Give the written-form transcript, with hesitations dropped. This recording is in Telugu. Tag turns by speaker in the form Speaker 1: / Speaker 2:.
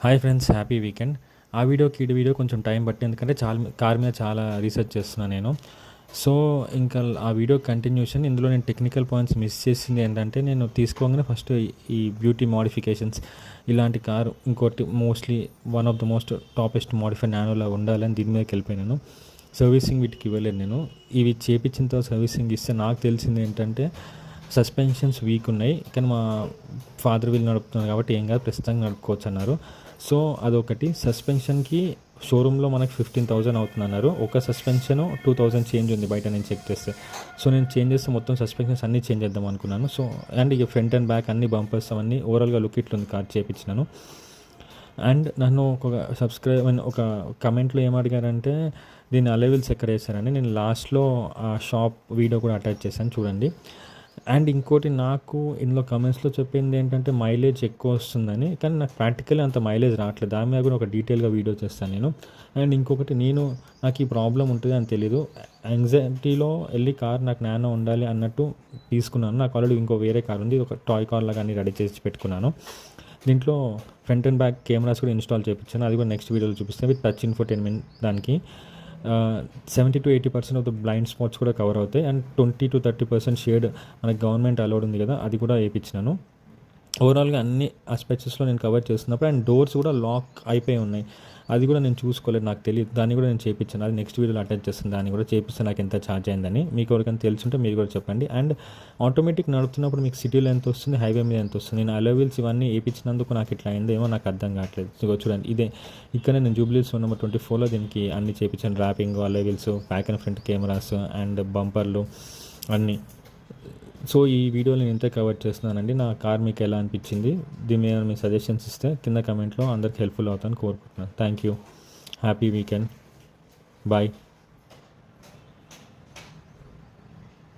Speaker 1: Hi friends, happy weekend. ఆ వీడియోకి ఈ వీడియో కొంచెం టైం పట్టింది, ఎందుకంటే కార్ మీద చాలా రీసెర్చ్ చేస్తున్నాను నేను. సో ఇంకా ఆ వీడియో కంటిన్యూషన్. ఇందులో నేను టెక్నికల్ పాయింట్స్ మిస్ చేసింది ఏంటంటే, నేను తీసుకోగానే ఫస్ట్ ఈ బ్యూటీ మోడిఫికేషన్స్ ఇలాంటి కారు ఇంకోటి mostly one of the most topest modified నానోలా ఉండాలని దీని మీదకి వెళ్ళిపోయాను. సర్వీసింగ్ వీటికి ఇవ్వలేదు నేను. ఇవి చేపించిన తర్వాత సర్వీసింగ్ ఇస్తే నాకు తెలిసింది ఏంటంటే, సస్పెన్షన్స్ వీక్ ఉన్నాయి, కానీ మా ఫాదర్ వీళ్ళు నడుపుతున్నారు కాబట్టి ఏం కాదు, ప్రస్తుతంగా నడుపుకోవచ్చు అన్నారు. సో అదొకటి. సస్పెన్షన్కి షోరూంలో మనకు 15,000 అవుతుంది అన్నారు. ఒక సస్పెన్షన్ 2,000 చేంజ్ ఉంది బయట నేను చెక్ చేస్తే. సో నేను చేంజ్ చేస్తే మొత్తం సస్పెన్షన్స్ అన్నీ చేంజ్ చేద్దాం అనుకున్నాను. సో అండ్ ఇక ఫ్రంట్ అండ్ బ్యాక్ అన్ని బంపర్స్ అవన్నీ ఓవరాల్గా లుక్ ఇట్లుంది కార్ చేయించినాను. అండ్ నన్ను ఒక కమెంట్లో ఏం అడిగారంటే, దీన్ని అలెవెల్స్ ఎక్కడ వేసారని. నేను లాస్ట్లో ఆ షాప్ వీడియో కూడా అటాచ్ చేశాను, చూడండి. అండ్ ఇంకోటి, నాకు ఇందులో కమెంట్స్లో చెప్పింది ఏంటంటే మైలేజ్ ఎక్కువ వస్తుందని, కానీ నాకు ప్రాక్టికల్లీ అంత మైలేజ్ రావట్లేదు. దాని మీద కూడా ఒక డీటెయిల్గా వీడియో చేస్తాను నేను. అండ్ ఇంకొకటి, నాకు ఈ ప్రాబ్లం ఉంటుంది అని తెలీదు, యాంగ్జైటీలో వెళ్ళి కార్ నాకు నానో ఉండాలి అన్నట్టు తీసుకున్నాను. నాకు ఆల్రెడీ ఇంకో వేరే కార్ ఉంది, ఒక టాయ్ కార్ లాగా అన్ని రెడీ చేసి పెట్టుకున్నాను. దీంట్లో ఫ్రంట్ అండ్ బ్యాక్ కెమెరాస్ కూడా ఇన్స్టాల్ చేయించాను, అది కూడా నెక్స్ట్ వీడియోలో చూపిస్తాను. With touch infotainment. దానికి 70-80% ఆఫ్ ద బ్లైండ్ స్పాట్స్ కూడా కవర్ అవుతాయి. అండ్ 20-30% షేడ్ మనకి గవర్నమెంట్ అలౌడ్ ఉంది కదా, అది కూడా వేయించినాను. ఓవరాల్గా అన్ని ఆస్పెక్ట్స్లో నేను కవర్ చేస్తున్నప్పుడు, అండ్ డోర్స్ కూడా లాక్ అయిపోయి ఉన్నాయి, అది కూడా నేను చూసుకోలేదు, నాకు తెలియదు. దాన్ని కూడా నేను చేయించాను, అది నెక్స్ట్ వీడియోలో అటాచ్ చేస్తాను. దాన్ని కూడా చేపిస్తే నాకు ఎంత ఛార్జ్ అయిందని మీకు ఎవరికైనా తెలుసుంటే మీరు కూడా చెప్పండి. అండ్ ఆటోమేటిక్ నడుపుతున్నప్పుడు మీకు సిటీలో ఎంత వస్తుంది, హైవే మీద ఎంత వస్తుంది, నేను అలవీల్స్ ఇవన్నీ వేయించినందుకు నాకు ఇట్లా అయింది ఏమో నాకు అర్థం కావట్లేదు. చూడండి, ఇదే ఇక్కడే నేను జూబ్లీస్ నెంబర్ 24లో దీనికి అన్ని చేయించాను. Wrapping, alloy wheels, back and front cameras and బంపర్లు అన్నీ. సో ఈ వీడియోలో నేను ఇంతే కవర్ చేస్తున్నానండి. నా కార్ మీకు ఎలా అనిపించింది, దీని మీద మీ సజెషన్స్ ఇస్తే కింద కమెంట్లో అందరికి హెల్ప్ఫుల్ అవుతాను కోరుకుంటున్నాను. Thank you. Happy weekend. Bye.